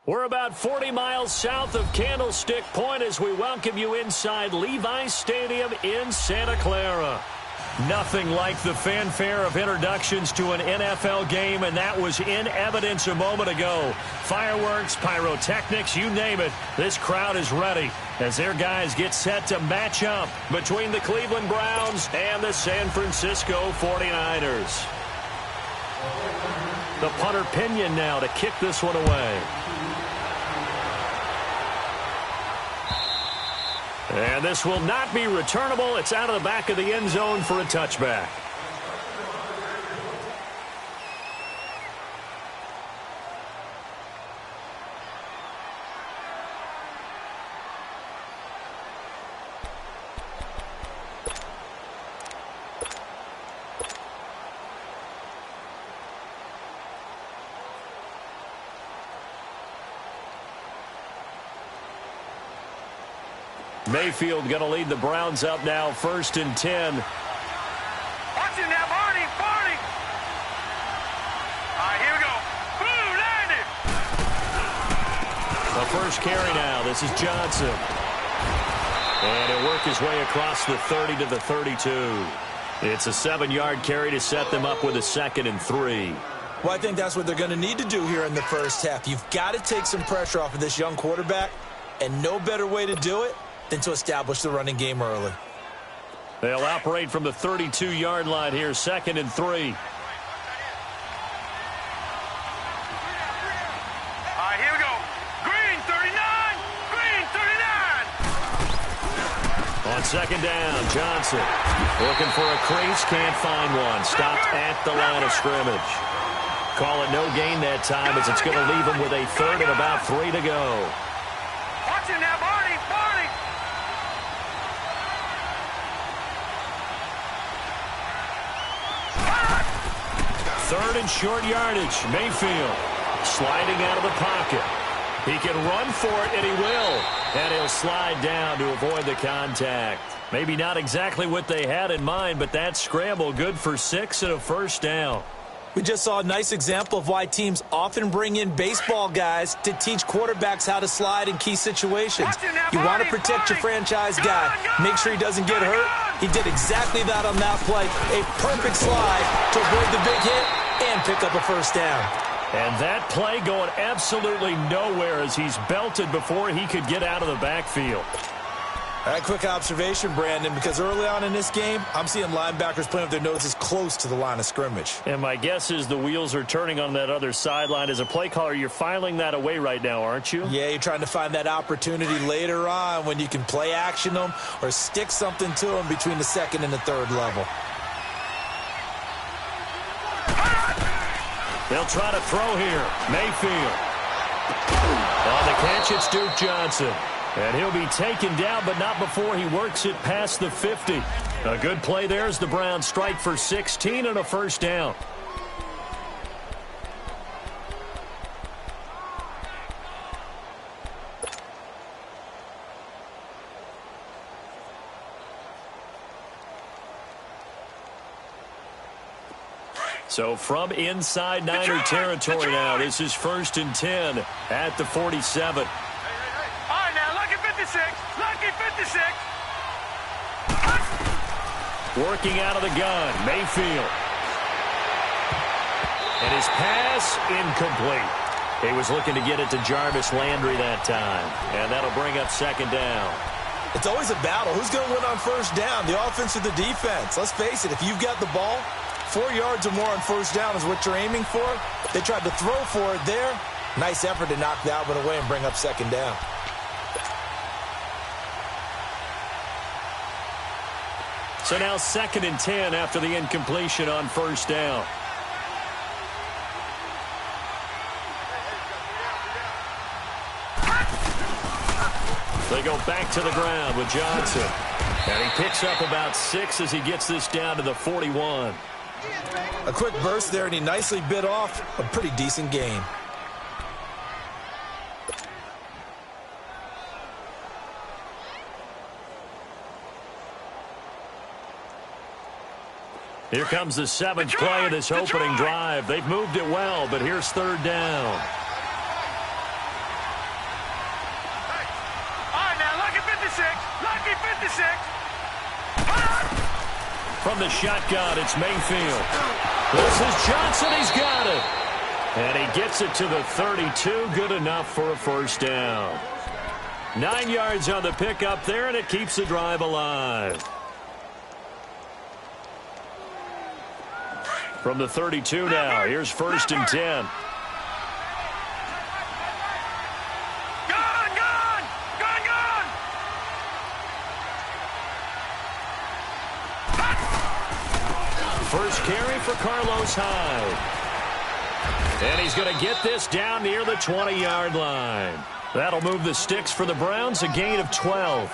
We're about 40 miles south of Candlestick Point as we welcome you inside Levi's Stadium in Santa Clara. Nothing like the fanfare of introductions to an NFL game, and that was in evidence a moment ago. Fireworks, pyrotechnics, you name it. This crowd is ready as their guys get set to match up between the Cleveland Browns and the San Francisco 49ers. The punter Pinion now to kick this one away. And this will not be returnable. It's out of the back of the end zone for a touchback. Mayfield going to lead the Browns up now, 1st and 10. Watch it now, Barney. All right, here we go. Boom, landed. The first carry now. This is Johnson. And he'll work his way across the 30 to the 32. It's a 7-yard carry to set them up with a 2nd and 3. Well, I think that's what they're going to need to do here in the first half. You've got to take some pressure off of this young quarterback, and no better way to do it than to establish the running game early. They'll operate from the 32-yard line here, 2nd and 3. All right, here we go. Green, 39. Green, 39. On 2nd down, Johnson looking for a crease, can't find one. Stopped at the line of scrimmage. Call it no gain that time as it's going to leave him with a 3rd and about 3 to go. Watch it now, Barney. 3rd and short yardage. Mayfield sliding out of the pocket. He can run for it, and he will. And he'll slide down to avoid the contact. Maybe not exactly what they had in mind, but that scramble good for 6 and a 1st down. We just saw a nice example of why teams often bring in baseball guys to teach quarterbacks how to slide in key situations. You want to protect your franchise guy. Make sure he doesn't get hurt. He did exactly that on that play. A perfect slide to avoid the big hit and pick up a first down. And that play going absolutely nowhere as he's belted before he could get out of the backfield. All right, quick observation, Brandon, because early on in this game, I'm seeing linebackers playing with their noses close to the line of scrimmage. And my guess is the wheels are turning on that other sideline. As a play caller, you're filing that away right now, aren't you? Yeah, you're trying to find that opportunity later on when you can play action them or stick something to them between the second and the third level. They'll try to throw here. Mayfield. On the catch, it's Duke Johnson. And he'll be taken down, but not before he works it past the 50. A good play there as the Browns strike for 16 and a first down. So from inside Niner territory now, this is 1st and 10 at the 47. All right, now, lucky 56. Lucky 56. Working out of the gun, Mayfield. And his pass incomplete. He was looking to get it to Jarvis Landry that time. And that'll bring up 2nd down. It's always a battle. Who's going to win on first down, the offense or the defense? Let's face it, if you've got the ball, 4 yards or more on first down is what you're aiming for. They tried to throw for it there. Nice effort to knock that one away and bring up 2nd down. So now 2nd and 10 after the incompletion on first down. They go back to the ground with Johnson. And he picks up about 6 as he gets this down to the 41. A quick burst there, and he nicely bit off a pretty decent gain. Here comes the 7th play of this opening drive. They've moved it well, but here's 3rd down. All right, now, lucky 56. Lucky 56. From the shotgun, it's Mayfield. This is Johnson. He's got it. And he gets it to the 32. Good enough for a first down. 9 yards on the pickup there, and it keeps the drive alive. From the 32 now, here's 1st and 10. First carry for Carlos Hyde. And he's going to get this down near the 20-yard line. That'll move the sticks for the Browns, a gain of 12.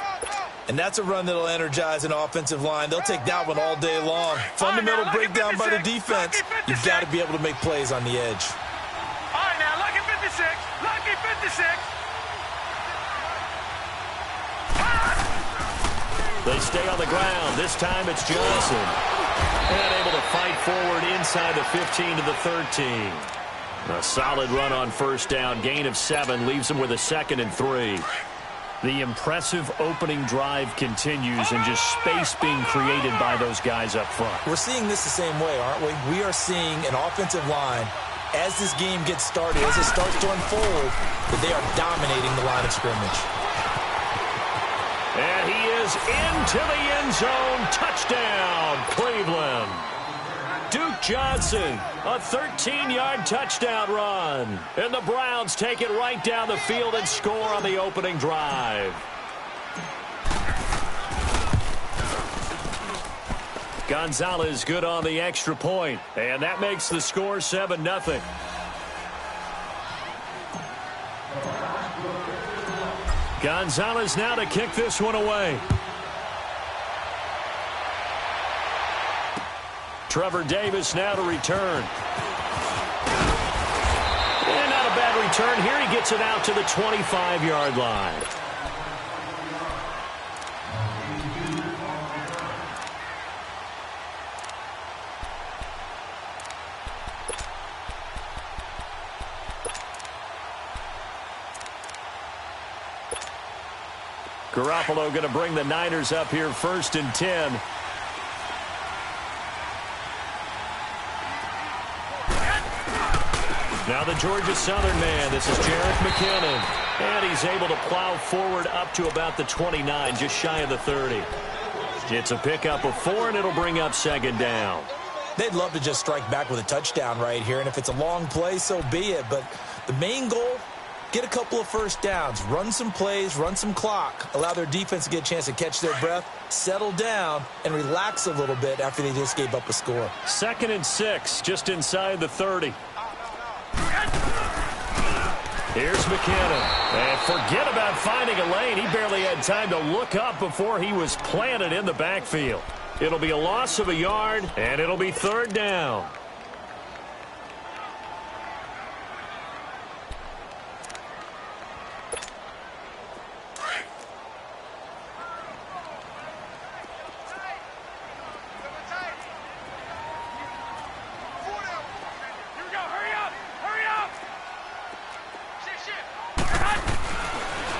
And that's a run that'll energize an offensive line. They'll take that one all day long. Fundamental breakdown by the defense. You've got to be able to make plays on the edge. All right, now, lucky 56. Lucky 56. They stay on the ground. This time it's Johnson. And able to fight forward inside the 15 to the 13. A solid run on first down. Gain of 7 leaves them with a 2nd and 3. The impressive opening drive continues and just space being created by those guys up front. We're seeing this the same way, aren't we? We are seeing an offensive line, as this game gets started, as it starts to unfold, that they are dominating the line of scrimmage. And he is into the end zone. Touchdown, Cleveland. Duke Johnson, a 13-yard touchdown run. And the Browns take it right down the field and score on the opening drive. Gonzalez good on the extra point. And that makes the score 7-0. Gonzalez now to kick this one away. Trevor Davis now to return. And not a bad return here. He gets it out to the 25-yard line. Garoppolo going to bring the Niners up here 1st and 10. Now the Georgia Southern man. This is Jerick McKinnon. And he's able to plow forward up to about the 29, just shy of the 30. It's a pickup of 4, and it'll bring up 2nd down. They'd love to just strike back with a touchdown right here, and if it's a long play, so be it. But the main goal, get a couple of first downs, run some plays, run some clock, allow their defense to get a chance to catch their breath, settle down, and relax a little bit after they just gave up a score. 2nd and 6, just inside the 30. Here's McKinnon. And forget about finding a lane. He barely had time to look up before he was planted in the backfield. It'll be a loss of a yard, and it'll be 3rd down.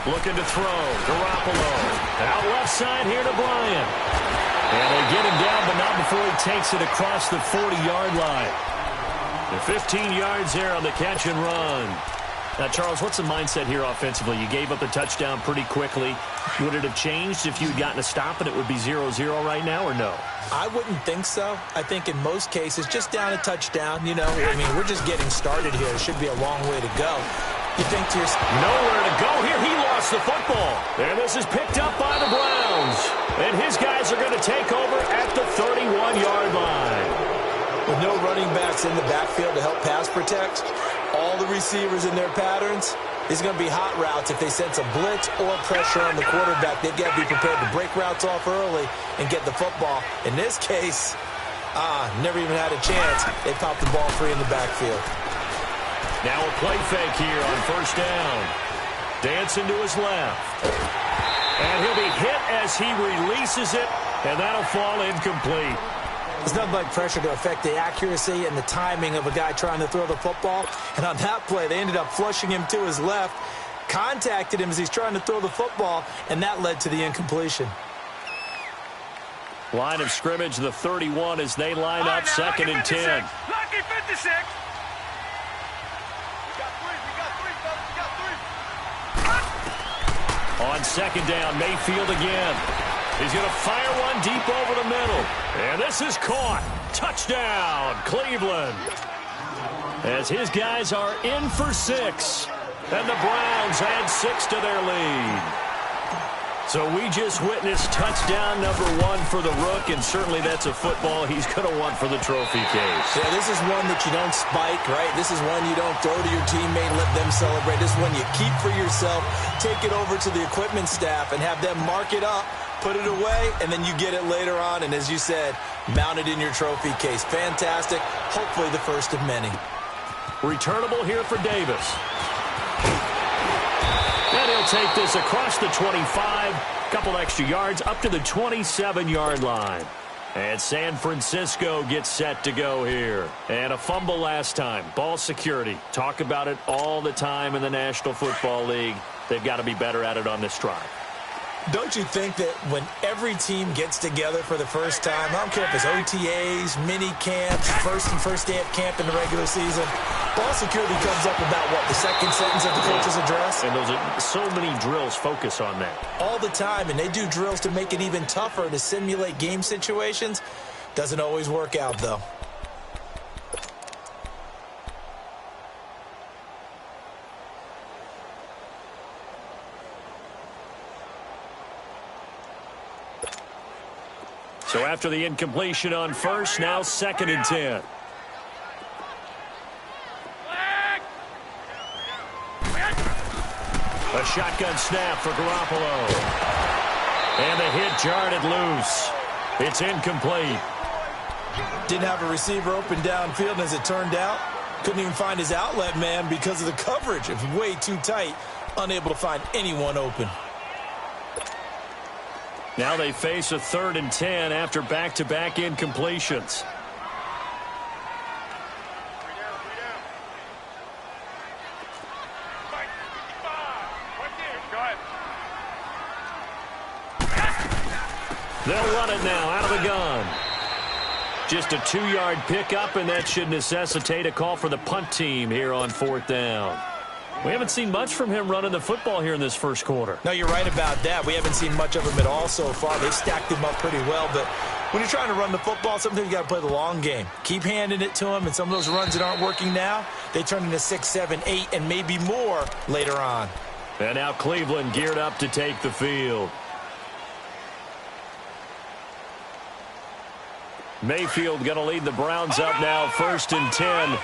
Looking to throw. Garoppolo. Out left side here to Bryant. And they get him down, but not before he takes it across the 40-yard line. The 15 yards there on the catch and run. Now, Charles, what's the mindset here offensively? You gave up a touchdown pretty quickly. Would it have changed if you had gotten a stop and it would be 0-0 right now, or no? I wouldn't think so. I think in most cases, just down a touchdown, you know, I mean, we're just getting started here. It should be a long way to go. You think to yourself, nowhere to go here. He lost the football. And this is picked up by the Browns. And his guys are going to take over at the 31-yard line. With no running backs in the backfield to help pass protect, all the receivers in their patterns, these are going to be hot routes. If they sense a blitz or pressure on the quarterback, they've got to be prepared to break routes off early and get the football. In this case, never even had a chance. They popped the ball free in the backfield. Now a play fake here on 1st down. Dancing to his left. And he'll be hit as he releases it, and that'll fall incomplete. There's nothing like pressure to affect the accuracy and the timing of a guy trying to throw the football. And on that play, they ended up flushing him to his left, contacted him as he's trying to throw the football, and that led to the incompletion. Line of scrimmage, the 31 as they line up 2nd and 10. Lucky 56. On 2nd down, Mayfield again. He's going to fire one deep over the middle. And this is caught. Touchdown, Cleveland. As his guys are in for 6. And the Browns add 6 to their lead. So we just witnessed touchdown number 1 for the Rook, and certainly that's a football he's going to want for the trophy case. Yeah, this is one that you don't spike, right? This is one you don't throw to your teammate and let them celebrate. This is one you keep for yourself, take it over to the equipment staff, and have them mark it up, put it away, and then you get it later on, and as you said, mount it in your trophy case. Fantastic. Hopefully the first of many. Returnable here for Davis. And he'll take this across the 25, couple extra yards up to the 27-yard line. And San Francisco gets set to go here. And a fumble last time. Ball security. Talk about it all the time in the National Football League. They've got to be better at it on this drive. Don't you think that when every team gets together for the first time, I don't care if it's OTAs, mini camps, first day of camp in the regular season, ball security comes up about, what, the second sentence of the coach's address? And those are so many drills focus on that. All the time, and they do drills to make it even tougher to simulate game situations. Doesn't always work out, though. So after the incompletion on 1st, now 2nd and 10. A shotgun snap for Garoppolo. And the hit jarred it loose. It's incomplete. Didn't have a receiver open downfield, and as it turned out, couldn't even find his outlet man because of the coverage. It was way too tight, unable to find anyone open. Now they face a 3rd and 10 after back-to-back incompletions. They'll run it now out of the gun. Just a 2-yard pickup, and that should necessitate a call for the punt team here on 4th down. We haven't seen much from him running the football here in this first quarter. No, you're right about that. We haven't seen much of him at all so far. They've stacked him up pretty well, but when you're trying to run the football, sometimes you got to play the long game. Keep handing it to him, and some of those runs that aren't working now, they turn into 6, 7, 8, and maybe more later on. And now Cleveland geared up to take the field. Mayfield going to lead the Browns up now, 1st and 10.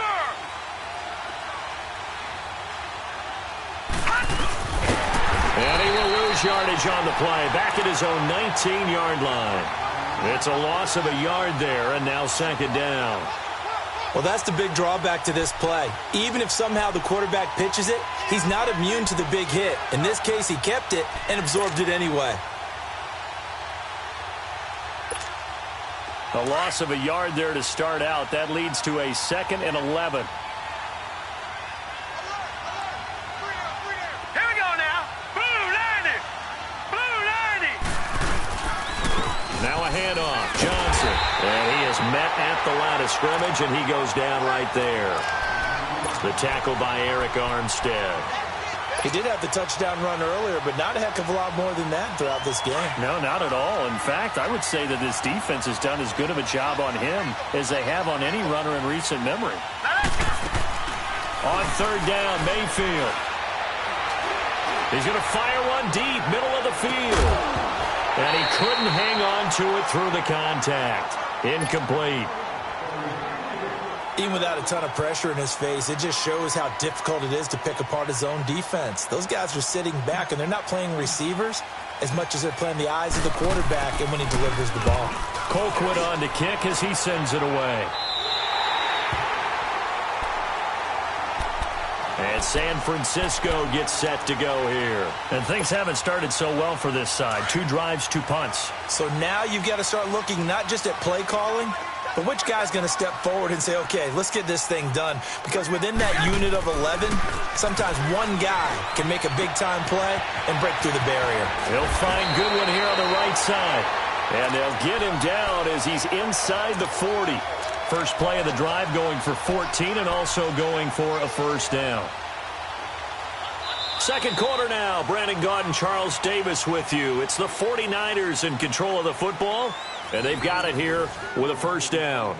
And he will lose yardage on the play, back at his own 19-yard line. It's a loss of a yard there, and now 2nd down. Well, that's the big drawback to this play. Even if somehow the quarterback pitches it, he's not immune to the big hit. In this case, he kept it and absorbed it anyway. A loss of a yard there to start out. That leads to a 2nd and 11. Here we go now. Blue 90. Blue 90. Now a handoff. Johnson. And he is met at the line of scrimmage, and he goes down right there. The tackle by Eric Armstead. He did have the touchdown run earlier, but not a heck of a lot more than that throughout this game. No, not at all. In fact, I would say that this defense has done as good of a job on him as they have on any runner in recent memory. On 3rd down, Mayfield. He's going to fire one deep, middle of the field. And he couldn't hang on to it through the contact. Incomplete. Even without a ton of pressure in his face, it just shows how difficult it is to pick apart his own defense. Those guys are sitting back, and they're not playing receivers as much as they're playing the eyes of the quarterback and when he delivers the ball. Colquitt on to kick as he sends it away. And San Francisco gets set to go here. And things haven't started so well for this side. 2 drives, 2 punts. So now you've got to start looking not just at play calling, but which guy's going to step forward and say, okay, let's get this thing done? Because within that unit of 11, sometimes one guy can make a big-time play and break through the barrier. He'll find Goodwin here on the right side. And they'll get him down as he's inside the 40. First play of the drive going for 14 and also going for a 1st down. Second quarter now. Brandon Gaudin and Charles Davis with you. It's the 49ers in control of the football. And they've got it here with a 1st down.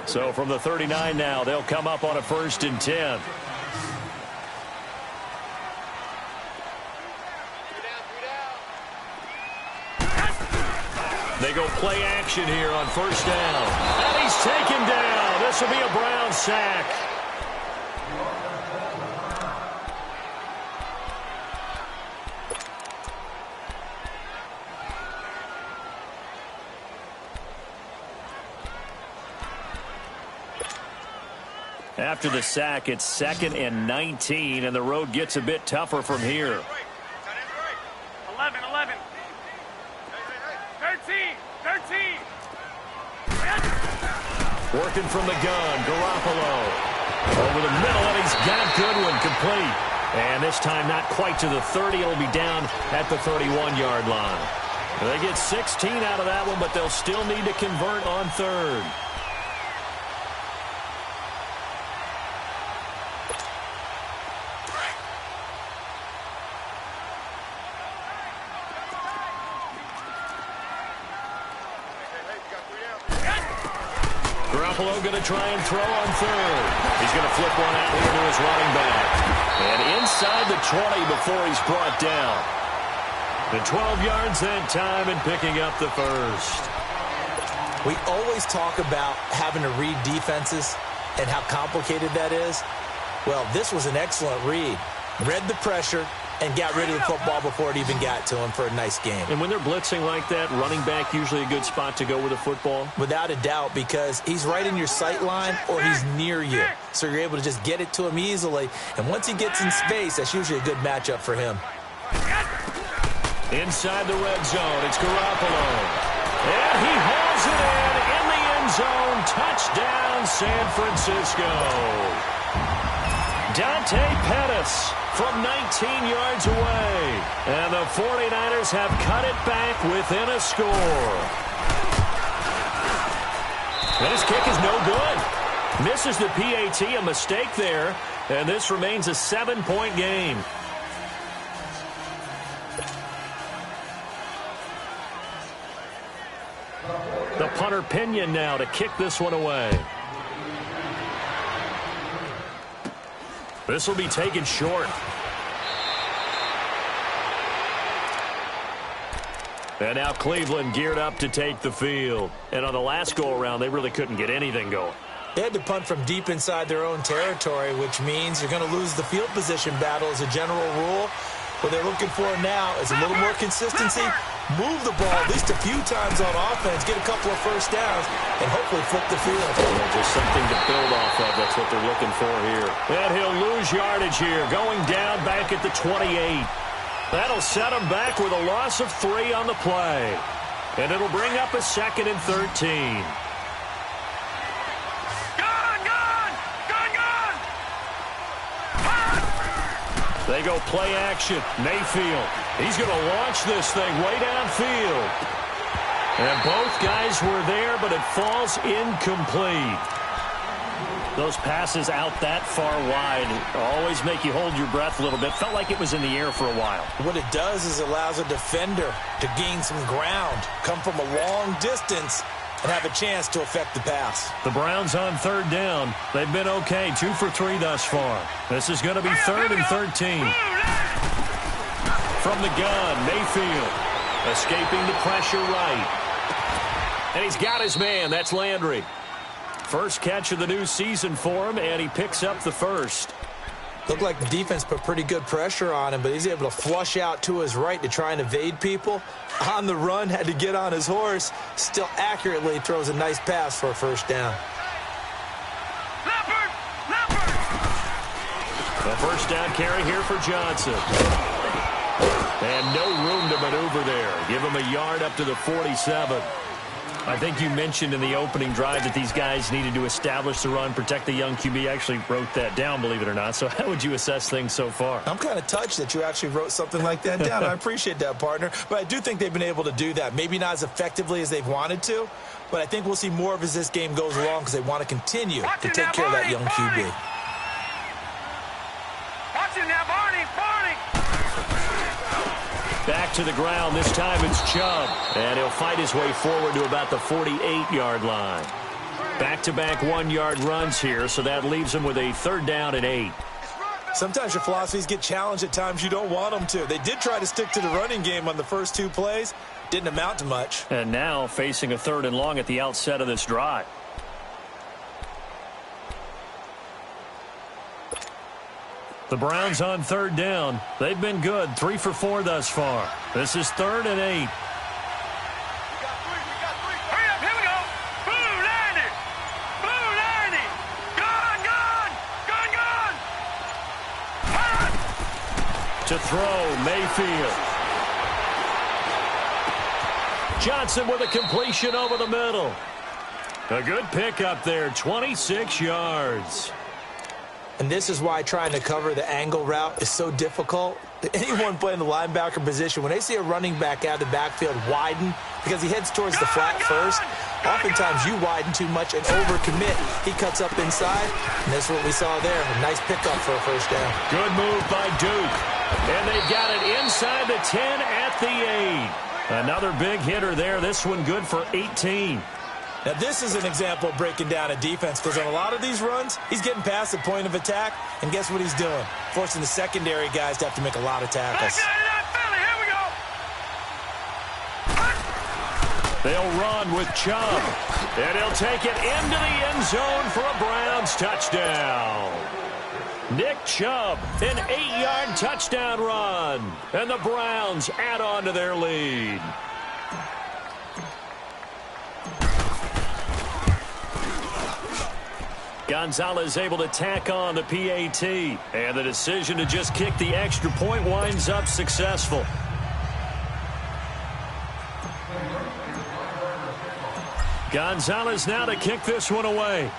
So from the 39 now, they'll come up on a 1st and 10. They go play action here on 1st down. And he's taken down. This will be a Brown sack. After the sack, it's 2nd and 19, and the road gets a bit tougher from here. 11, 11. 13, 13. Working from the gun, Garoppolo. Over the middle, and he's got Goodwin complete. And this time not quite to the 30. It'll be down at the 31-yard line. They get 16 out of that one, but they'll still need to convert on 3rd. Garoppolo going to try and throw on 3rd. He's going to flip one out here to his running back. And inside the 20 before he's brought down. The 12 yards that time and picking up the 1st. We always talk about having to read defenses and how complicated that is. Well, this was an excellent read. Read the pressure and got rid of the football before it even got to him for a nice game. And when they're blitzing like that, running back usually a good spot to go with a football? Without a doubt, because he's right in your sight line or he's near you. So you're able to just get it to him easily. And once he gets in space, that's usually a good matchup for him. Inside the red zone, it's Garoppolo. And he hauls it in the end zone. Touchdown, San Francisco. Dante Pettis from 19 yards away. And the 49ers have cut it back within a score. And his kick is no good. Misses the PAT, a mistake there. And this remains a 7-point game. The punter Pinion now to kick this one away. This will be taken short. And now Cleveland geared up to take the field. And on the last go-around, they really couldn't get anything going. They had to punt from deep inside their own territory, which means you're going to lose the field position battle as a general rule. What they're looking for now is a little more consistency, move the ball at least a few times on offense, get a couple of first downs, and hopefully flip the field. Yeah, just something to build off of. That's what they're looking for here. And he'll lose yardage here, going down back at the 28. That'll set him back with a loss of 3 on the play. And it'll bring up a 2nd and 13. They go play action. Mayfield. He's going to launch this thing way downfield. And both guys were there, but it falls incomplete. Those passes out that far wide always make you hold your breath a little bit. Felt like it was in the air for a while. What it does is allows a defender to gain some ground, come from a long distance, and have a chance to affect the pass. The Browns on 3rd down. They've been okay, 2 for 3 thus far. This is going to be 3rd and 13. From the gun, Mayfield escaping the pressure right. And he's got his man. That's Landry. First catch of the new season for him, and he picks up the first. Looked like the defense put pretty good pressure on him, but he's able to flush out to his right to try and evade people. On the run, had to get on his horse. Still accurately throws a nice pass for a first down. A first down carry here for Johnson. And no room to maneuver there. Give him a yard up to the 47. I think you mentioned in the opening drive that these guys needed to establish the run, protect the young QB. I actually wrote that down, believe it or not. So how would you assess things so far? I'm kind of touched that you actually wrote something like that down. I appreciate that, partner. But I do think they've been able to do that. Maybe not as effectively as they've wanted to, but I think we'll see more of as this game goes along because they want to continue to take care of that young QB. Watching that, Barney. Back to the ground. This time it's Chubb. And he'll fight his way forward to about the 48-yard line. Back-to-back 1-yard runs here, so that leaves him with a 3rd down and 8. Sometimes your philosophies get challenged at times you don't want them to. They did try to stick to the running game on the first 2 plays. Didn't amount to much. And now facing a 3rd and long at the outset of this drive. The Browns on 3rd down. They've been good, 3 for 4 thus far. This is 3rd and 8. Hurry up, here we go. Blue 90. Blue 90. Gun. To throw, Mayfield. Johnson with a completion over the middle. A good pickup there, 26 yards. And this is why trying to cover the angle route is so difficult. Anyone playing the linebacker position, when they see a running back out of the backfield widen, because he heads towards the flat first, oftentimes you widen too much and overcommit. He cuts up inside, and that's what we saw there. A nice pickup for a first down. Good move by Duke. And they've got it inside the 10 at the 8. Another big hitter there. This one good for 18. Now, this is an example of breaking down a defense, because on a lot of these runs, he's getting past the point of attack, and guess what he's doing? Forcing the secondary guys to have to make a lot of tackles. They'll run with Chubb, and he'll take it into the end zone for a Browns touchdown. Nick Chubb, an 8-yard touchdown run, and the Browns add on to their lead. Gonzalez able to tack on the PAT, and the decision to just kick the extra point winds up successful. Gonzalez now to kick this one away.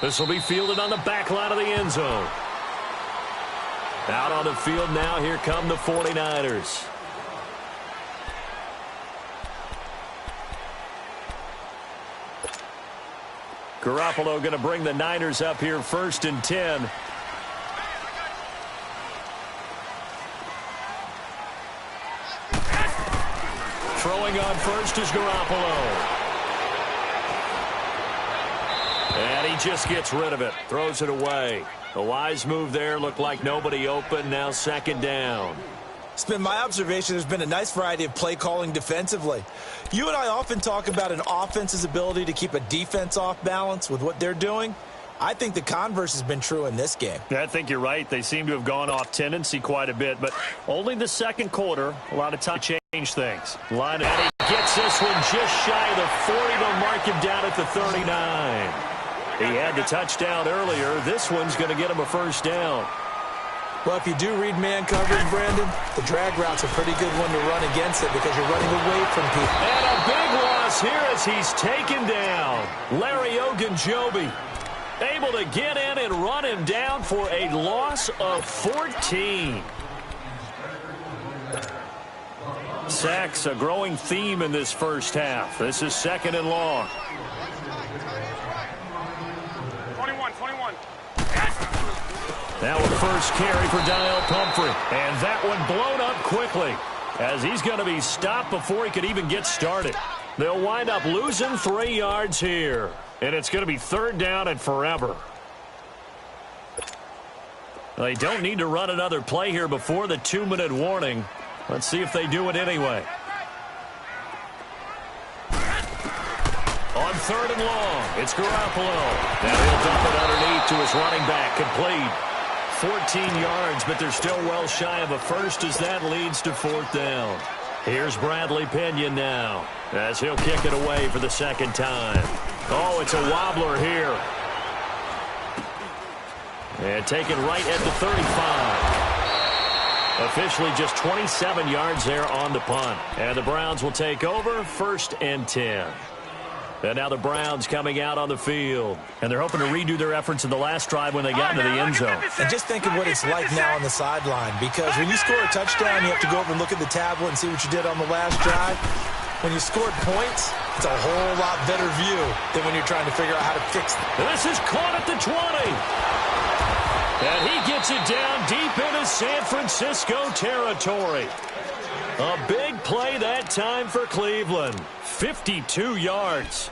This will be fielded on the back line of the end zone. Out on the field now, here come the 49ers. Garoppolo going to bring the Niners up here 1st and 10. Throwing on first is Garoppolo. And he just gets rid of it. Throws it away. A wise move there. Looked like nobody open. Now 2nd down. It's been my observation there's been a nice variety of play calling defensively. You and I often talk about an offense's ability to keep a defense off balance with what they're doing. I think the converse has been true in this game. Yeah, I think you're right. They seem to have gone off tendency quite a bit, but only the 2nd quarter. A lot of time to change things. Line and he gets this one just shy of the 40. They'll mark him down at the 39. He had the touchdown earlier. This one's going to get him a 1st down. Well, if you do read man coverage, Brandon, the drag route's a pretty good one to run against it because you're running away from people. And a big loss here as he's taken down. Larry Ogunjobi able to get in and run him down for a loss of 14. Sacks, a growing theme in this first half. This is 2nd and long. 21. Now a first carry for Daniel Pumphrey. And that one blown up quickly as he's going to be stopped before he could even get started. They'll wind up losing 3 yards here. And it's going to be 3rd down and forever. They don't need to run another play here before the 2-minute warning. Let's see if they do it anyway. On 3rd and long, it's Garoppolo. Now he'll dump it underneath to his running back. Complete. 14 yards, but they're still well shy of a first as that leads to 4th down. Here's Bradley Pinion now as he'll kick it away for the 2nd time. Oh, it's a wobbler here. And taken right at the 35. Officially just 27 yards there on the punt. And the Browns will take over 1st and 10. And now the Browns coming out on the field. And they're hoping to redo their efforts in the last drive when they got into the end zone. And just think of what it's like now on the sideline. Because when you score a touchdown, you have to go over and look at the tablet and see what you did on the last drive. When you scored points, it's a whole lot better view than when you're trying to figure out how to fix it. This is caught at the 20. And he gets it down deep into San Francisco territory. A big play that time for Cleveland. 52 yards.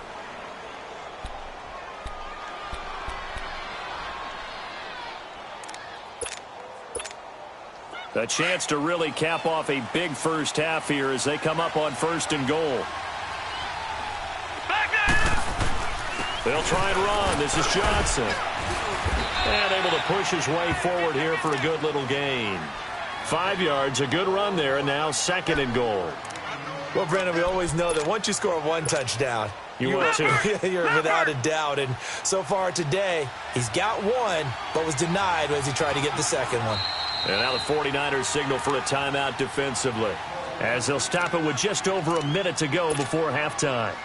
A chance to really cap off a big first half here as they come up on 1st and goal. They'll try and run. This is Johnson. And able to push his way forward here for a good little gain. 5 yards, a good run there, and now 2nd and goal. Well, Brandon, we always know that once you score 1 touchdown, you want to. You're without a doubt. And so far today, he's got 1, but was denied as he tried to get the 2nd one. And now the 49ers signal for a timeout defensively as they'll stop it with just over a minute to go before halftime.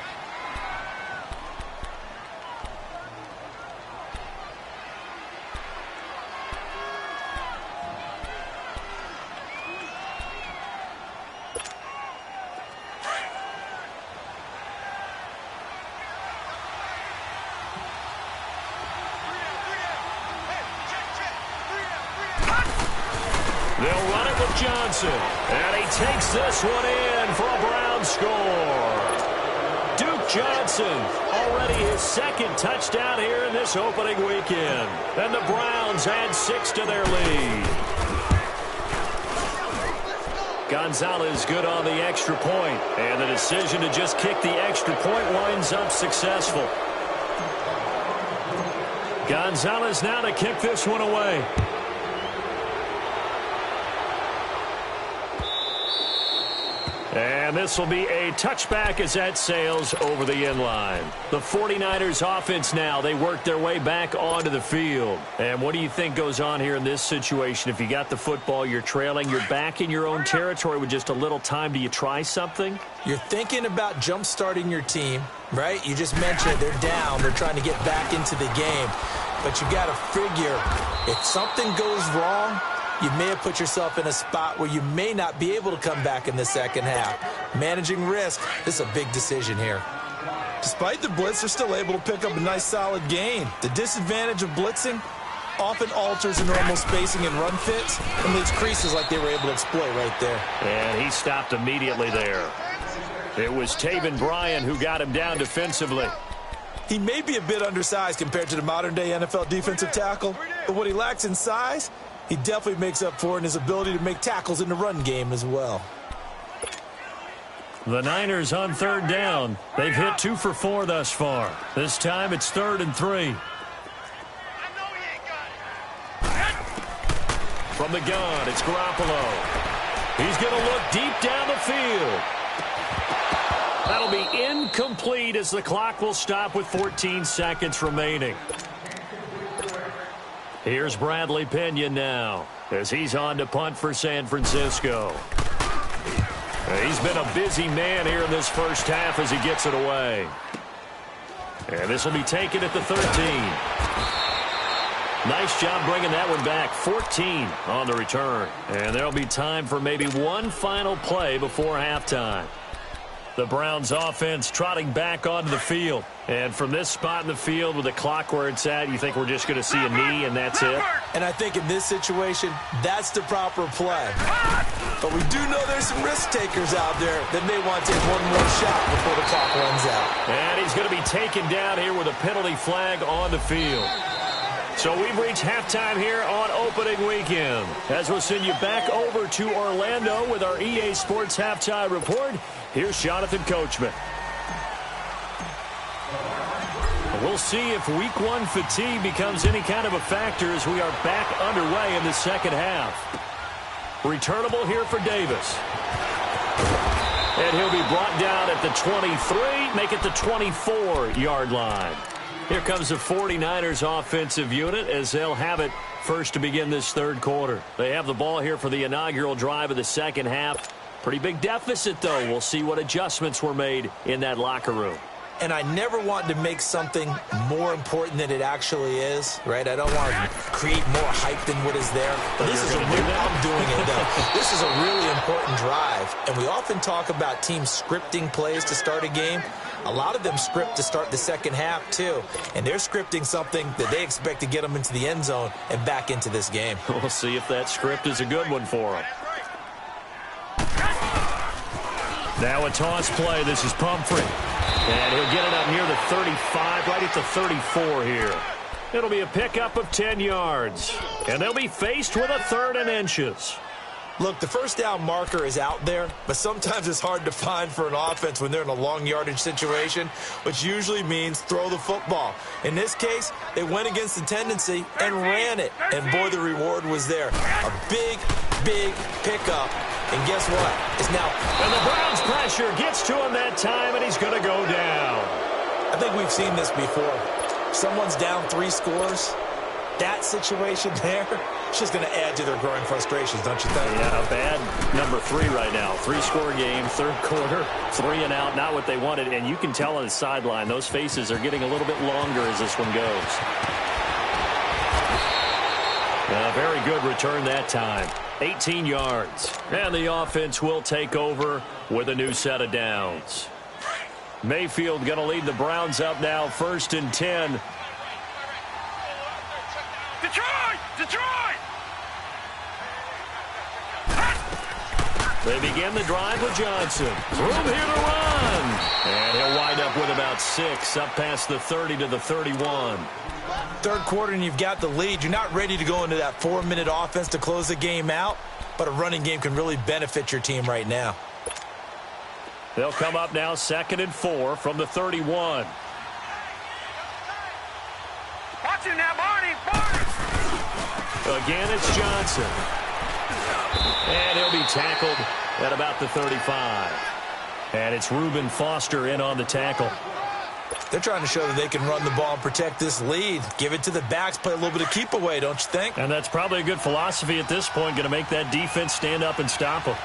They'll run it with Johnson. And he takes this one in for a Brown score. Duke Johnson, already his 2nd touchdown here in this opening weekend. And the Browns add 6 to their lead. Gonzalez good on the extra point. And the decision to just kick the extra point winds up successful. Gonzalez now to kick this one away. And And this will be a touchback as that sails over the end line. The 49ers offense now, they work their way back onto the field. And what do you think goes on here in this situation? If you got the football, you're trailing, you're back in your own territory with just a little time. Do you try something? You're thinking about jump-starting your team, right? You just mentioned they're down. They're trying to get back into the game. But you got to figure if something goes wrong, you may have put yourself in a spot where you may not be able to come back in the second half. Managing risk, this is a big decision here. Despite the blitz, they're still able to pick up a nice, solid gain. The disadvantage of blitzing often alters the normal spacing and run fits and leaves creases like they were able to exploit right there. And he stopped immediately there. It was Taven Bryan who got him down defensively. He may be a bit undersized compared to the modern-day NFL defensive tackle, but what he lacks in size, he definitely makes up for in his ability to make tackles in the run game as well. The Niners on third down. They've hit 2 for 4 thus far. This time it's 3rd and 3. From the gun, it's Garoppolo. He's going to look deep down the field. That'll be incomplete as the clock will stop with 14 seconds remaining. Here's Bradley Pinion now as he's on to punt for San Francisco. He's been a busy man here in this first half as he gets it away. And this will be taken at the 13. Nice job bringing that one back. 14 on the return. And there'll be time for maybe one final play before halftime. The Browns offense trotting back onto the field. And from this spot in the field with the clock where it's at, you think we're just going to see a knee and that's it? And I think in this situation, that's the proper play. But we do know there's some risk takers out there that may want to take one more shot before the clock runs out. And he's going to be taken down here with a penalty flag on the field. So we've reached halftime here on opening weekend. As we'll send you back over to Orlando with our EA Sports Halftime Report, here's Jonathan Coachman. We'll see if Week 1 fatigue becomes any kind of a factor as we are back underway in the second half. Returnable here for Davis. And he'll be brought down at the 23, make it the 24-yard line. Here comes the 49ers offensive unit as they'll have it first to begin this third quarter. They have the ball here for the inaugural drive of the second half. Pretty big deficit, though. We'll see what adjustments were made in that locker room. And I never want to make something more important than it actually is, right? I don't want to create more hype than what is there. But this is I'm doing it, though. This is a really important drive. And we often talk about teams scripting plays to start a game. A lot of them script to start the second half, too. And they're scripting something that they expect to get them into the end zone and back into this game. We'll see if that script is a good one for them. Now a toss play. This is Pumphrey. And he'll get it up near the 35, right at the 34 here. It'll be a pickup of 10 yards. And they'll be faced with a 3rd and inches. Look, the first down marker is out there, but sometimes it's hard to find for an offense when they're in a long yardage situation, which usually means throw the football. In this case, they went against the tendency and ran it. And, boy, the reward was there. A big, big pickup. And guess what? It's now. And the Browns pressure gets to him that time, and he's going to go down. I think we've seen this before. Someone's down 3 scores. That situation there, it's just going to add to their growing frustrations, don't you think? Yeah, a bad number 3 right now. 3-score game, third quarter, 3 and out, not what they wanted. And you can tell on the sideline, those faces are getting a little bit longer as this one goes. A very good return that time. 18 yards. And the offense will take over with a new set of downs. Mayfield going to lead the Browns up now, 1st and 10. Detroit! They begin the drive with Johnson. Room here to run. And he'll wind up with about 6 up past the 30 to the 31. Third quarter and you've got the lead. You're not ready to go into that 4-minute offense to close the game out, but a running game can really benefit your team right now. They'll come up now 2nd and 4 from the 31. Watch him now, Barney! Again, it's Johnson. And he'll be tackled at about the 35. And it's Reuben Foster in on the tackle. They're trying to show that they can run the ball and protect this lead. Give it to the backs, play a little bit of keep away, don't you think? And that's probably a good philosophy at this point, going to make that defense stand up and stop them.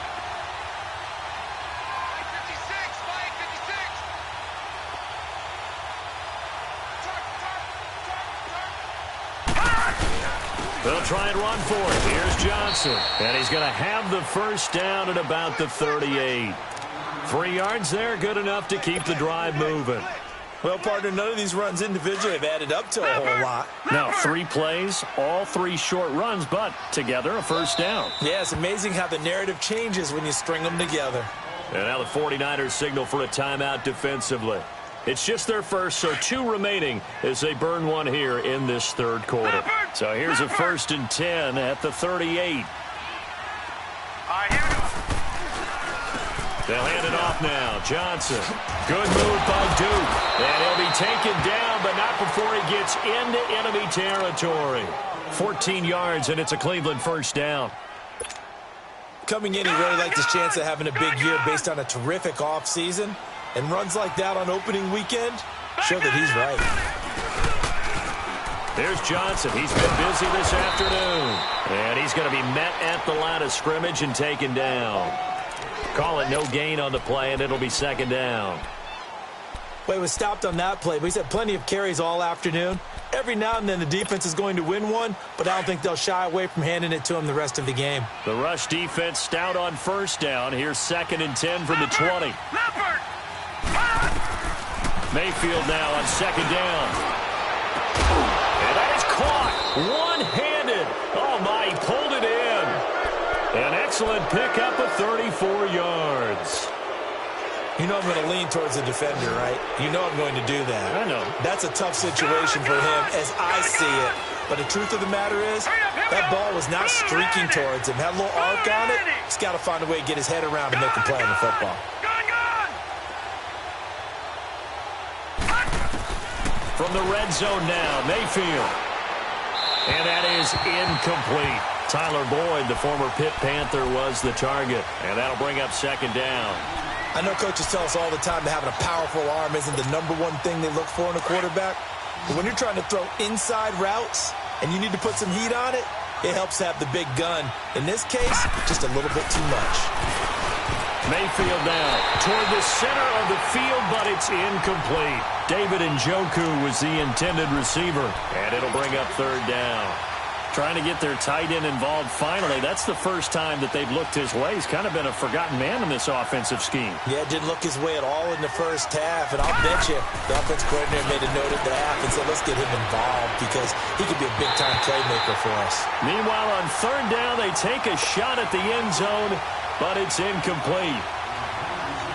They'll try and run for it. Here's Johnson. And he's going to have the first down at about the 38. 3 yards there, good enough to keep the drive moving. Well, partner, none of these runs individually have added up to a whole lot. Now, 3 plays, all 3 short runs, but together a first down. Yeah, it's amazing how the narrative changes when you string them together. And now the 49ers signal for a timeout defensively. It's just their first, so 2 remaining as they burn one here in this third quarter. So here's a 1st and 10 at the 38. They'll hand it off now. Johnson. Good move by Duke. And he'll be taken down, but not before he gets into enemy territory. 14 yards, and it's a Cleveland first down. Coming in, he really liked his chance of having a big year based on a terrific offseason. And runs like that on opening weekend show that he's right. There's Johnson. He's been busy this afternoon. And he's going to be met at the line of scrimmage and taken down. Call it no gain on the play, and it'll be 2nd down. Well, he was stopped on that play, but he's had plenty of carries all afternoon. Every now and then the defense is going to win one, but I don't think they'll shy away from handing it to him the rest of the game. The rush defense stout on first down. Here's 2nd and 10 from the 20. Mayfield now on 2nd down. And that is caught one-handed. Oh, my, he pulled it in. An excellent pickup of 34 yards. You know I'm going to lean towards the defender, right? You know I'm going to do that. I know. That's a tough situation for him as I see it. But the truth of the matter is, that ball was not streaking towards him. Had a little arc on it. He's got to find a way to get his head around and make a play on the football. From the red zone now, Mayfield. And that is incomplete. Tyler Boyd, the former Pitt Panther, was the target. And that'll bring up 2nd down. I know coaches tell us all the time that having a powerful arm isn't the #1 thing they look for in a quarterback. But when you're trying to throw inside routes and you need to put some heat on it, it helps have the big gun. In this case, just a little bit too much. Mayfield now toward the center of the field, but it's incomplete. David Njoku was the intended receiver, and it'll bring up 3rd down. Trying to get their tight end involved finally. That's the first time that they've looked his way. He's kind of been a forgotten man in this offensive scheme. Yeah, it didn't look his way at all in the first half, and I'll bet you the offensive coordinator made a note at the half and said, let's get him involved because he could be a big-time playmaker for us. Meanwhile, on 3rd down, they take a shot at the end zone, but it's incomplete.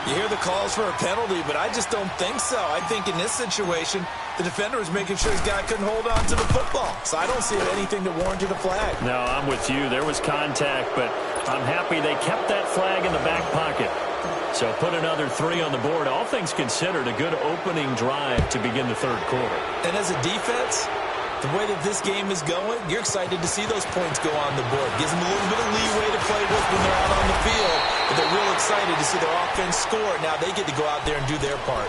You hear the calls for a penalty, but I just don't think so. I think in this situation, the defender was making sure his guy couldn't hold on to the football. So I don't see anything that warranted a flag. No, I'm with you. There was contact, but I'm happy they kept that flag in the back pocket. So put another 3 on the board. All things considered, a good opening drive to begin the third quarter. And as a defense, the way that this game is going, you're excited to see those points go on the board. Gives them a little bit of leeway to play with when they're out on the field. But they're real excited to see their offense score. Now they get to go out there and do their part.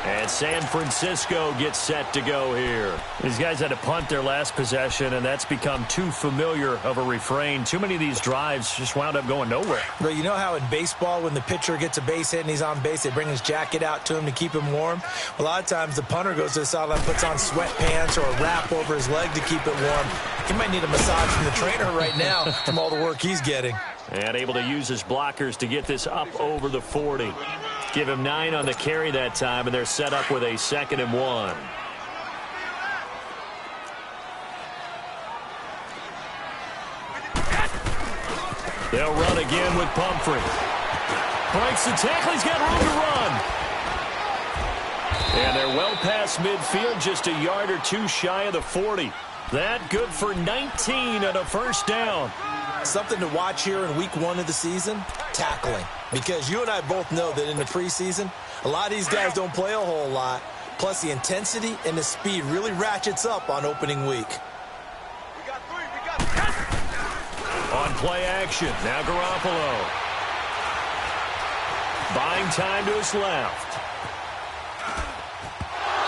And San Francisco gets set to go here. These guys had to punt their last possession, and that's become too familiar of a refrain. Too many of these drives just wound up going nowhere. Well, you know how in baseball when the pitcher gets a base hit and he's on base, they bring his jacket out to him to keep him warm? A lot of times the punter goes to the sideline, puts on sweatpants or a wrap over his leg to keep it warm. He might need a massage from the trainer right now from all the work he's getting. And able to use his blockers to get this up over the 40. Give him 9 on the carry that time, and they're set up with a 2nd and 1. They'll run again with Pumphrey. Breaks the tackle. He's got room to run. And they're well past midfield, just a yard or 2 shy of the 40. That good for 19 and a first down. Something to watch here in week 1 of the season, tackling. Because you and I both know that in the preseason, a lot of these guys don't play a whole lot. Plus, the intensity and the speed really ratchets up on opening week. On play action, now Garoppolo. Buying time to his left.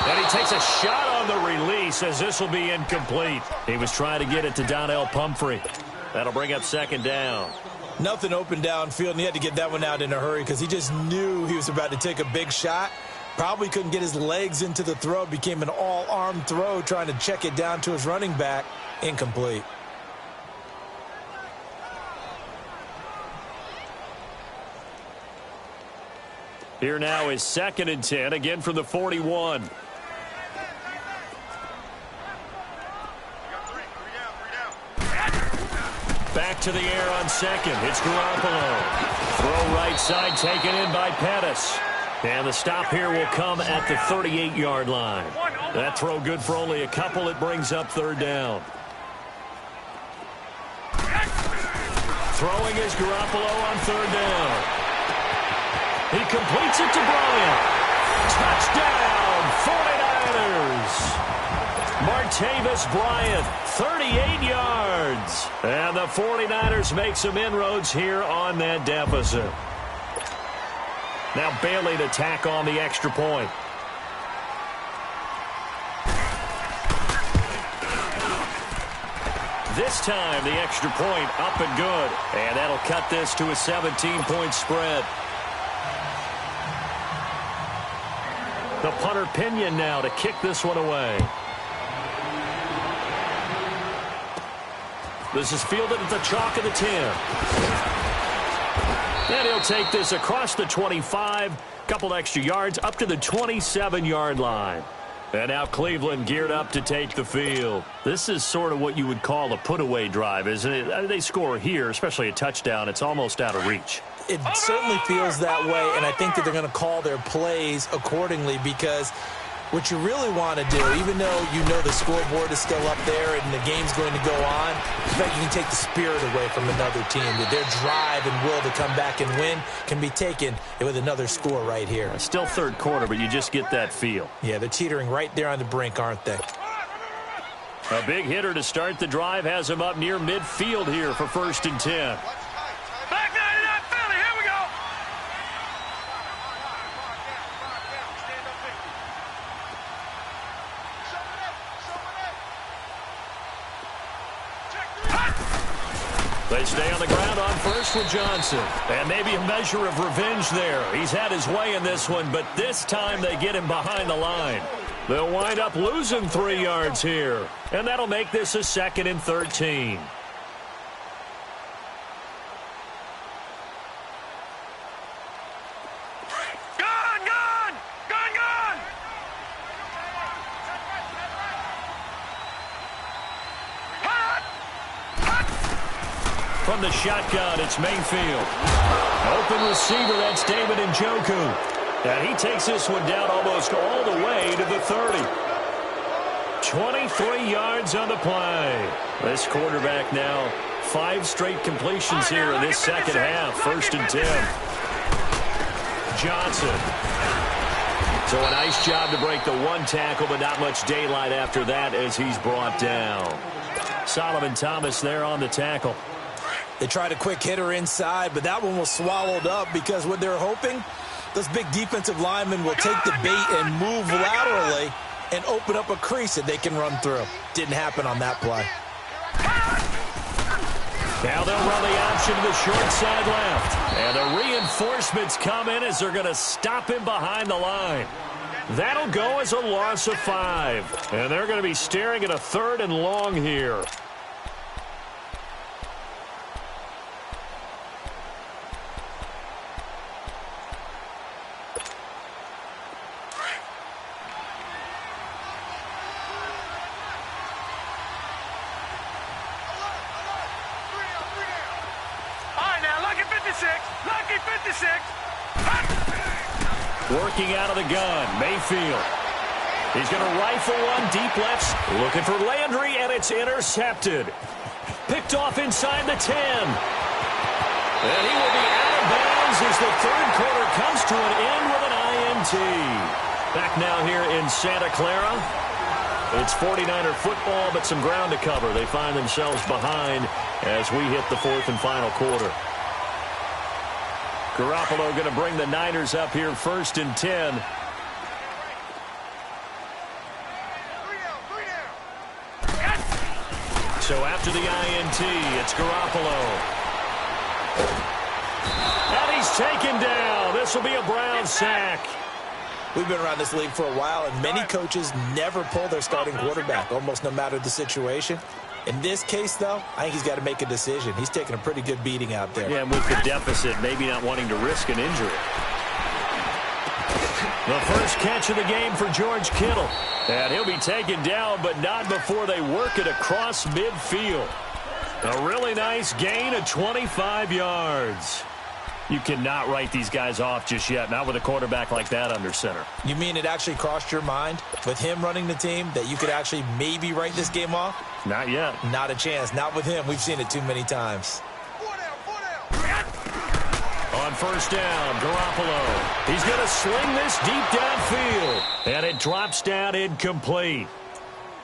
And he takes a shot on the release as this will be incomplete. He was trying to get it to Donnell Pumphrey. That'll bring up second down. Nothing open downfield, and he had to get that one out in a hurry because he just knew he was about to take a big shot. Probably couldn't get his legs into the throw. Became an all-arm throw trying to check it down to his running back. Incomplete. Here now is 2nd and 10, again from the 41. Back to the air on second. It's Garoppolo. Throw right side taken in by Pettis. And the stop here will come at the 38-yard line. That throw good for only a couple. It brings up 3rd down. Throwing is Garoppolo on 3rd down. He completes it to Bryant. Touchdown, 49ers. Martavis Bryant, 38 yards. And the 49ers make some inroads here on that deficit. Now Bailey to tack on the extra point. This time the extra point up and good. And that'll cut this to a 17-point spread. The punter Pinion now to kick this one away. This is fielded at the chalk of the 10. And he'll take this across the 25, couple extra yards up to the 27-yard line. And now Cleveland geared up to take the field. This is sort of what you would call a put-away drive, isn't it? They score here, especially a touchdown. It's almost out of reach. It certainly feels that way, and I think that they're going to call their plays accordingly because what you really want to do, even though you know the scoreboard is still up there and the game's going to go on, in fact, you can take the spirit away from another team. That their drive and will to come back and win can be taken with another score right here. Still 3rd quarter, but you just get that feel. Yeah, they're teetering right there on the brink, aren't they? A big hitter to start the drive has him up near midfield here for 1st and 10. They stay on the ground on first with Johnson. And maybe a measure of revenge there. He's had his way in this one, but this time they get him behind the line. They'll wind up losing 3 yards here. And that'll make this a 2nd and 13. From the shotgun, it's Mayfield. Open receiver, that's David Njoku. And he takes this one down almost all the way to the 30. 23 yards on the play. This quarterback now 5 straight completions here in this second half. 1st and 10. Johnson. So a nice job to break the 1 tackle, but not much daylight after that as he's brought down. Solomon Thomas there on the tackle. They tried a quick hitter inside, but that one was swallowed up because what they're hoping, those big defensive linemen will take the bait and move laterally and open up a crease that they can run through. Didn't happen on that play. Now they'll run the option to the short side left. And the reinforcements come in as they're going to stop him behind the line. That'll go as a loss of 5. And they're going to be staring at a 3rd and long here. Working out of the gun, Mayfield. He's going to rifle one deep left, looking for Landry, and it's intercepted. Picked off inside the 10. And he will be out of bounds as the 3rd quarter comes to an end with an INT. Back now here in Santa Clara. It's 49er football, but some ground to cover. They find themselves behind as we hit the 4th and final quarter. Garoppolo going to bring the Niners up here 1st and 10. So after the INT, it's Garoppolo. And he's taken down. This will be a Brown sack. We've been around this league for a while, and many coaches never pull their starting quarterback, almost no matter the situation. In this case, though, I think he's got to make a decision. He's taking a pretty good beating out there. Yeah, and with the deficit, maybe not wanting to risk an injury. The first catch of the game for George Kittle. And he'll be taken down, but not before they work it across midfield. A really nice gain of 25 yards. You cannot write these guys off just yet, not with a quarterback like that under center. You mean it actually crossed your mind with him running the team that you could actually maybe write this game off? Not yet. Not a chance. Not with him. We've seen it too many times. On first down, Garoppolo. He's going to swing this deep downfield. And it drops down incomplete.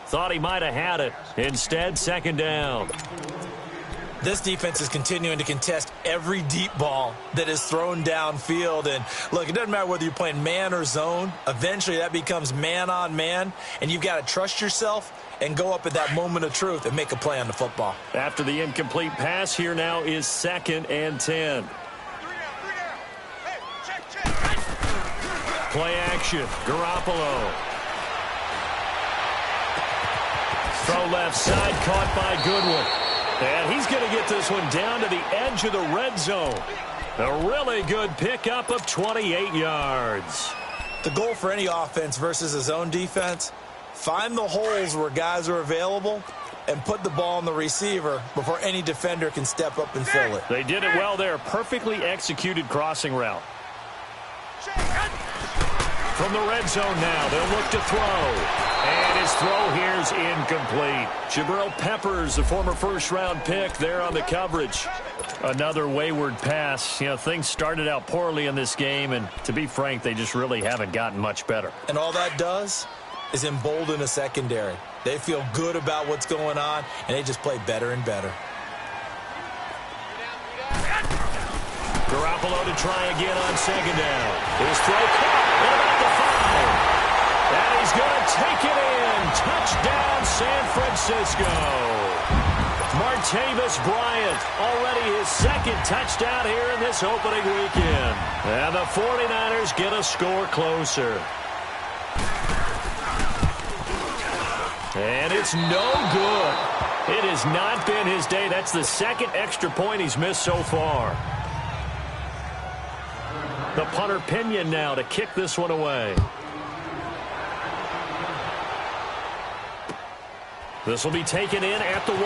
Thought he might have had it. Instead, 2nd down. This defense is continuing to contest every deep ball that is thrown downfield. And, look, it doesn't matter whether you're playing man or zone. Eventually, that becomes man-on-man. And you've got to trust yourself and go up at that moment of truth and make a play on the football. After the incomplete pass, here now is 2nd and 10. Play action. Garoppolo. Throw left side, caught by Goodwin. And he's going to get this one down to the edge of the red zone. A really good pickup of 28 yards. The goal for any offense versus a zone defense, find the holes where guys are available and put the ball on the receiver before any defender can step up and fill it. They did it well there. Perfectly executed crossing route. From the red zone now, they'll look to throw. And his throw here is incomplete. Jabril Peppers, the former first-round pick, there on the coverage. Another wayward pass. You know, things started out poorly in this game, and to be frank, they just really haven't gotten much better. And all that does is embolden a secondary. They feel good about what's going on, and they just play better and better. Garoppolo to try again on 2nd down. His throw caught at about the 5. And he's going to take it in. Touchdown, San Francisco. Martavis Bryant, already his 2nd touchdown here in this opening weekend. And the 49ers get a score closer. And it's no good. It has not been his day. That's the 2nd extra point he's missed so far. The punter Pinion now to kick this one away. This will be taken in at the 1.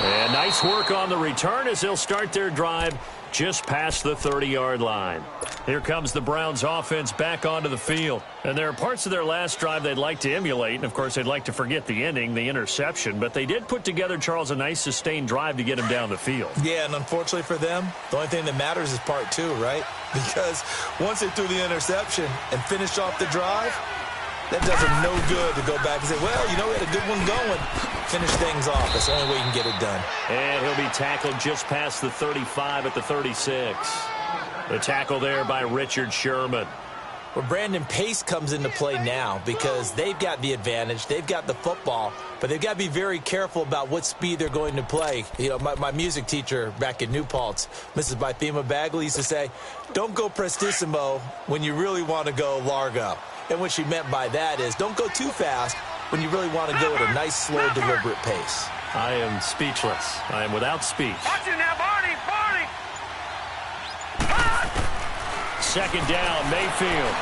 And nice work on the return as they'll start their drive just past the 30-yard line. Here comes the Browns offense back onto the field. And there are parts of their last drive they'd like to emulate. And, of course, they'd like to forget the ending, the interception. But they did put together, Charles, a nice sustained drive to get him down the field. Yeah, and unfortunately for them, the only thing that matters is part 2, right? Because once they threw the interception and finished off the drive, that does them no good to go back and say, well, you know, we had a good one going. Finish things off. That's the only way you can get it done. And he'll be tackled just past the 35 at the 36. The tackle there by Richard Sherman. Well, Brandon, pace comes into play now because they've got the advantage. They've got the football, but they've got to be very careful about what speed they're going to play. You know, my music teacher back in New Paltz, Mrs. Bythema Bagley, used to say, don't go prestissimo when you really want to go largo. And what she meant by that is don't go too fast when you really want to go at a nice, slow, deliberate pace. I am speechless. I am without speech. Watch it now, Barney, Barney. 2nd down, Mayfield.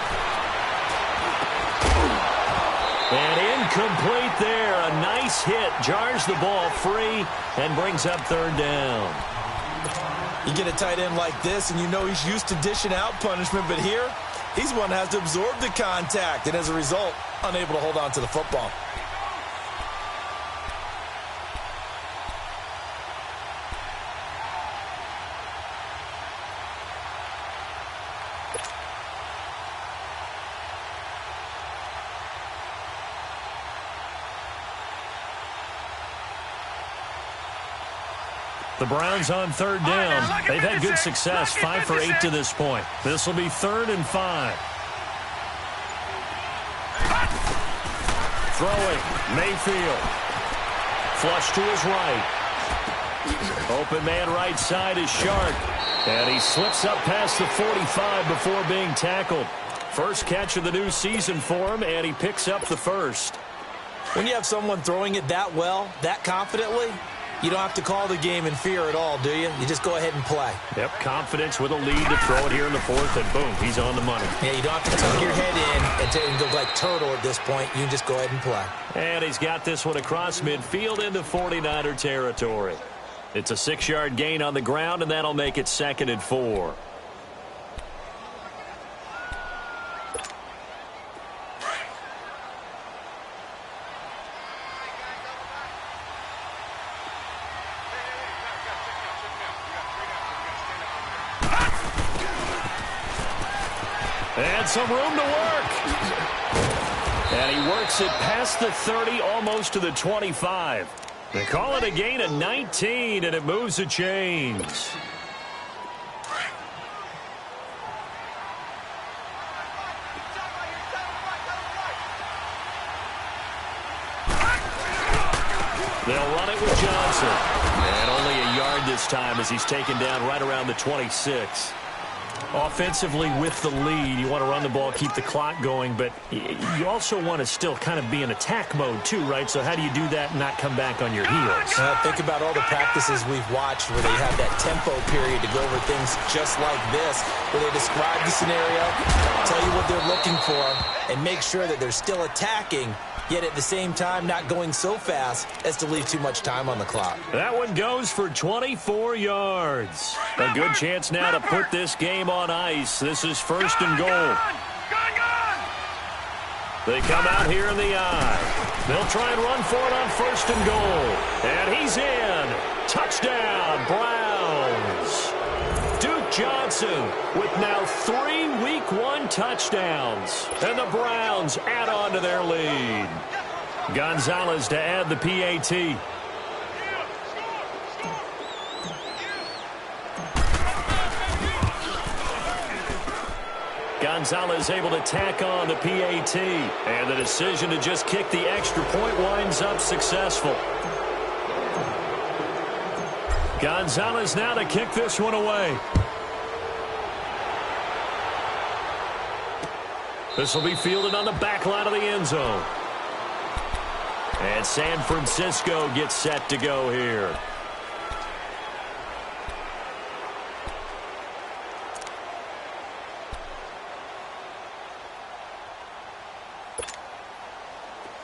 And incomplete there. A nice hit. Jars the ball free and brings up 3rd down. You get a tight end like this, and you know he's used to dishing out punishment, but here, he's one that has to absorb the contact, and as a result, unable to hold on to the football. The Browns on third down. They've had good success, 5 for 8 to this point. This will be 3rd and 5. Throwing, Mayfield. Flush to his right. Open man right side is Shark. And he slips up past the 45 before being tackled. First catch of the new season for him, and he picks up the first. When you have someone throwing it that well, that confidently, you don't have to call the game in fear at all, do you? You just go ahead and play. Yep, confidence with a lead to throw it here in the 4th, and boom, he's on the money. Yeah, you don't have to tuck your head in and go like turtle at this point. You can just go ahead and play. And he's got this one across midfield into 49er territory. It's a 6-yard gain on the ground, and that'll make it 2nd and 4. And some room to work. And he works it past the 30, almost to the 25. They call it a gain of 19, and it moves the chains. They'll run it with Johnson. And only a yard this time as he's taken down right around the 26. Offensively with the lead, you want to run the ball, keep the clock going, but you also want to still kind of be in attack mode too, right? So how do you do that and not come back on your heels? Think about all the practices we've watched where they have that tempo period to go over things just like this, where they describe the scenario, tell you what they're looking for, and make sure that they're still attacking, yet at the same time not going so fast as to leave too much time on the clock. That one goes for 24 yards. A good chance now to put this game on ice. This is 1st and goal. They come out here in the eye. They'll try and run for it on 1st and goal. And he's in. Touchdown, Browns. Duke Johnson with now 3 Week 1 touchdowns. And the Browns add on to their lead. Gonzalez to add the PAT. Gonzalez able to tack on the PAT. And the decision to just kick the extra point winds up successful. Gonzalez now to kick this one away. This will be fielded on the back line of the end zone. And San Francisco gets set to go here.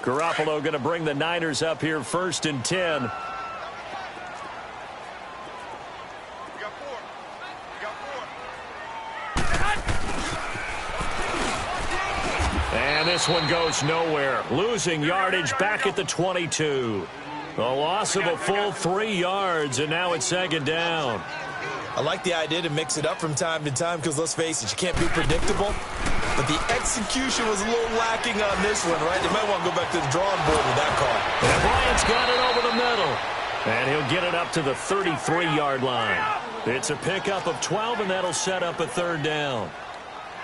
Garoppolo going to bring the Niners up here 1st and 10. And this one goes nowhere. Losing yardage back at the 22. A loss of a full 3 yards, and now it's 2nd down. I like the idea to mix it up from time to time because, let's face it, you can't be predictable. But the execution was a little lacking on this one, right? They might want to go back to the drawing board with that call. And Bryant's got it over the middle. And he'll get it up to the 33-yard line. It's a pickup of 12, and that'll set up a 3rd down.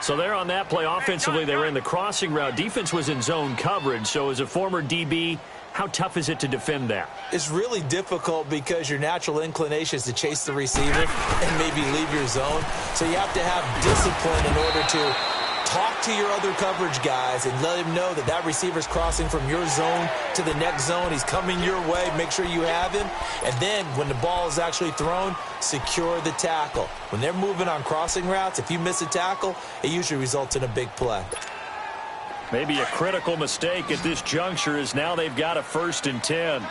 So there on that play, offensively, they were in the crossing route. Defense was in zone coverage. So as a former DB, how tough is it to defend that? It's really difficult because your natural inclination is to chase the receiver and maybe leave your zone. So you have to have discipline in order to talk to your other coverage guys and let him know that that receiver's crossing from your zone to the next zone. He's coming your way. Make sure you have him. And then when the ball is actually thrown, secure the tackle. When they're moving on crossing routes, if you miss a tackle, it usually results in a big play. Maybe a critical mistake at this juncture is now they've got a 1st and 10.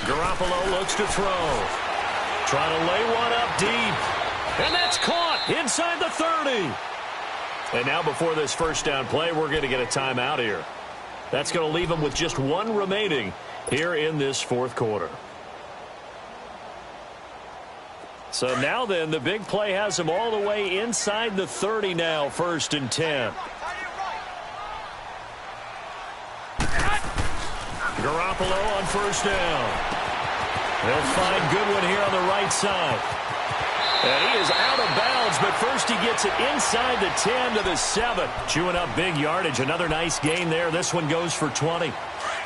Garoppolo looks to throw. Trying to lay one up deep. And that's caught inside the 30. And now before this 1st down play, we're going to get a timeout here. That's going to leave them with just 1 remaining here in this 4th quarter. So now then, the big play has them all the way inside the 30 now, 1st and 10. Garoppolo on first down. They'll find Goodwin here on the right side. And he is out of bounds, but first he gets it inside the 10 to the 7. Chewing up big yardage. Another nice gain there. This one goes for 20.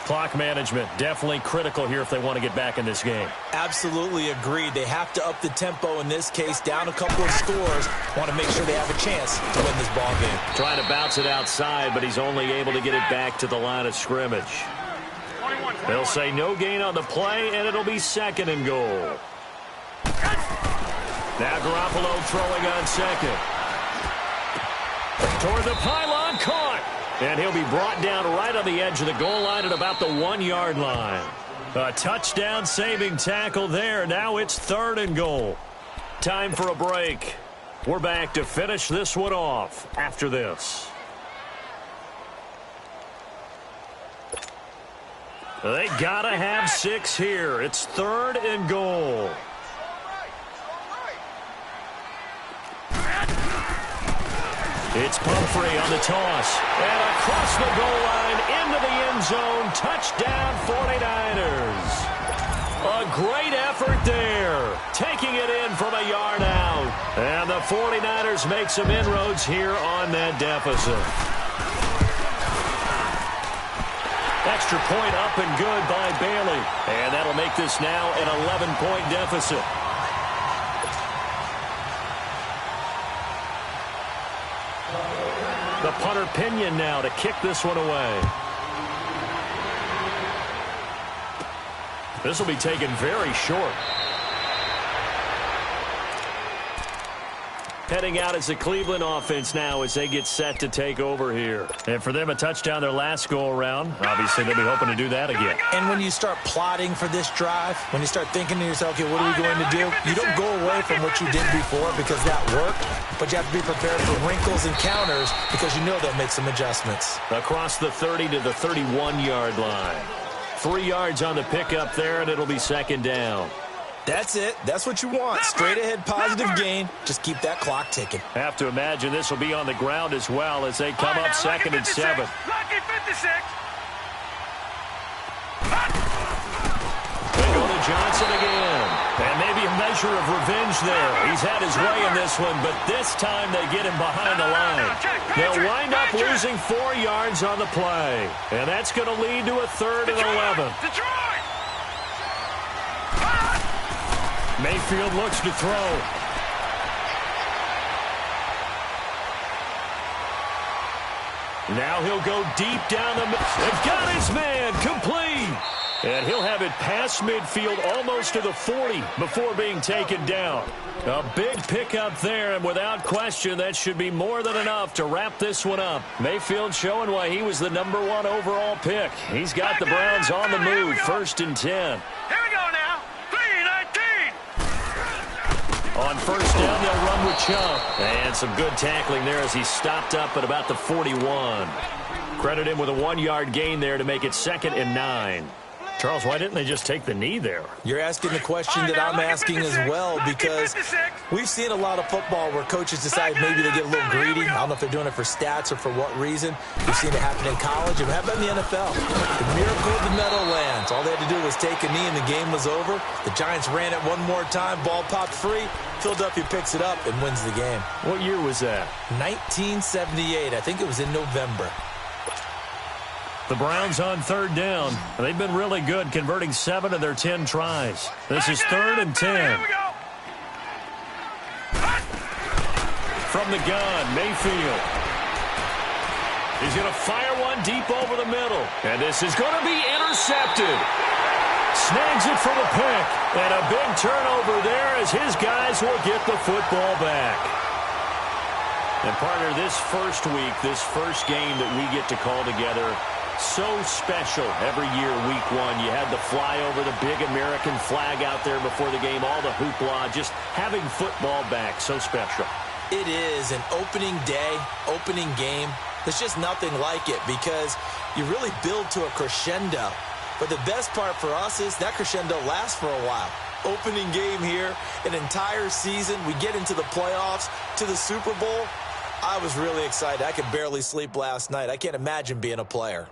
Clock management definitely critical here if they want to get back in this game. Absolutely agreed. They have to up the tempo in this case, down a couple of scores. Want to make sure they have a chance to win this ball game. Trying to bounce it outside, but he's only able to get it back to the line of scrimmage. They'll say no gain on the play, and it'll be 2nd and goal. Now Garoppolo throwing on second. Toward the pylon, caught. And he'll be brought down right on the edge of the goal line at about the 1-yard line. A touchdown saving tackle there. Now it's 3rd and goal. Time for a break. We're back to finish this one off after this. They gotta have 6 here. It's 3rd and goal. It's Pumphrey on the toss. And across the goal line into the end zone. Touchdown 49ers. A great effort there. Taking it in from a yard out. And the 49ers make some inroads here on that deficit. Extra point up and good by Bailey. And that'll make this now an 11-point deficit. The punter Pinion now to kick this one away. This will be taken very short. Heading out as the Cleveland offense now as they get set to take over here. And for them, a touchdown their last go-around. Obviously, they'll be hoping to do that again. And when you start plotting for this drive, when you start thinking to yourself, okay, what are we going to do? You don't go away from what you did before because that worked, but you have to be prepared for wrinkles and counters because you know they'll make some adjustments. Across the 30 to the 31-yard line. 3 yards on the pickup there, and it'll be 2nd down. That's it. That's what you want. Straight ahead positive gain. Just keep that clock ticking. Have to imagine this will be on the ground as well as they come up 2nd and 7. Lucky 56. They go to Johnson again. And maybe a measure of revenge there. He's had his way in this one, but this time they get him behind the line. They'll wind up losing 4 yards on the play. And that's going to lead to a 3rd and 11. Mayfield looks to throw. Now he'll go deep down the middle. They've got his man complete. And he'll have it past midfield almost to the 40 before being taken down. A big pickup there, and without question, that should be more than enough to wrap this one up. Mayfield showing why he was the #1 overall pick. He's got the Browns on the move, 1st and 10. Here we go now. 3-19. On first down, they'll run with Chubb. And some good tackling there as he stopped up at about the 41. Credit him with a 1-yard gain there to make it 2nd and 9. Charles, why didn't they just take the knee there? You're asking the question that I'm asking as well, because we've seen a lot of football where coaches decide maybe they get a little greedy. I don't know if they're doing it for stats or for what reason. We've seen it happen in college, and how about in the NFL? The miracle of the Meadowlands. All they had to do was take a knee, and the game was over. The Giants ran it one more time. Ball popped free. Philadelphia picks it up and wins the game. What year was that? 1978. I think it was in November. The Browns on 3rd down. They've been really good, converting 7 of their 10 tries. This is 3rd and 10. From the gun, Mayfield. He's going to fire one deep over the middle. And this is going to be intercepted. Snags it for the pick. And a big turnover there as his guys will get the football back. And partner, this first week, this first game that we get to call together, so special every year, week 1. You had the flyover, the big American flag out there before the game, all the hoopla, just having football back, so special. It is an opening day, opening game. There's just nothing like it because you really build to a crescendo. But the best part for us is that crescendo lasts for a while. Opening game here, an entire season. We get into the playoffs, to the Super Bowl. I was really excited. I could barely sleep last night. I can't imagine being a player.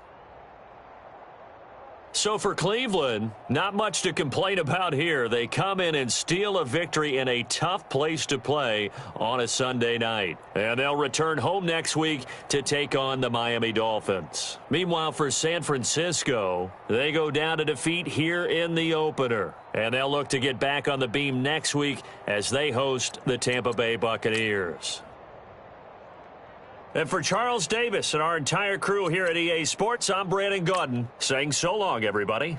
So for Cleveland, not much to complain about here. They come in and steal a victory in a tough place to play on a Sunday night. And they'll return home next week to take on the Miami Dolphins. Meanwhile, for San Francisco, they go down to defeat here in the opener. And they'll look to get back on the beam next week as they host the Tampa Bay Buccaneers. And for Charles Davis and our entire crew here at EA Sports, I'm Brandon Gaudin saying so long, everybody.